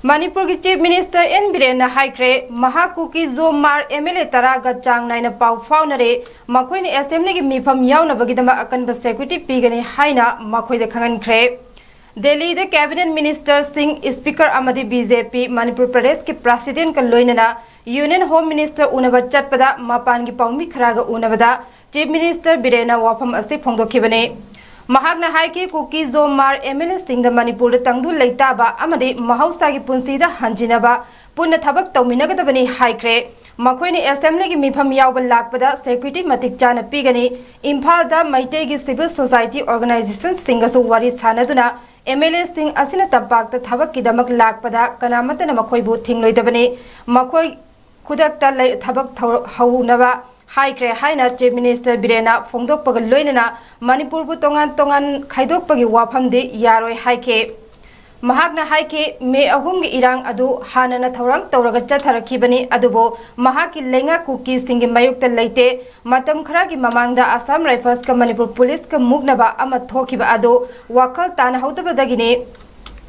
मणिपुर की chief minister N Biren हाइक्रे महाकुकी जोमार एमएलए तरागा चांग नाइन पाउ फाउनरे मखोइने असेंबली की मिफम याउनबगिदमा अकनब सेक्रेटरी पीगनी हाइना मखोइदे खंगनख्रे। दिल्ली दे कैबिनेट मिनिस्टर सिंह स्पीकर अमदी बीजेपी मणिपुर प्रदेश के प्रेसिडेंट का लोइनना यूनियन होम मिनिस्टर उनब चटपदा मपान की पाउमी खरागा उनबदा चीफ मिनिस्टर बीरेन वाफम असे फोंदोखिबने। महागना हाइके कुकी जोमार एमएलए सिंह मणिपुर तंगदु लेताबा अमदी महौसा की पुंसीदा हंजिनबा पुनः थबक तौमिनगदबनी हाइक्रे। मखोइने असेंबली की मिफम यावब लाकपदा सेक्रेटरी मतिक चाना पीगनी इम्फालदा मैतेई की सिविल सोसाइटी ऑर्गेनाइजेशन सिंगसु वारी सानदुना एमएलए सिंह असिना तंपाकता थबक किदमक लाकपदा कनामतना मखोइबु थिंगलोइदबनी मखोइ खुदकता थबक हौनबा हाइक्रे हाइना चीफ मिनिस्टर बीरेना फोंदोकपग लोइनना मणिपुर तोंगान तोंगान खाइदोकपगी वाफमदे यारोय हाइके। महागना हाइके मे अहुम की इरांग अदु हानना थौरंग तौरग चथरखिबनी अदुबो महाकी लेंगा कुकी सिंगी मयुक्त लेते मतम खरा की ममांगदा असम राइफल्स का मणिपुर पुलिस का मुगनबा अमा थोखिबा अदु वखल ताना हौदबदगिने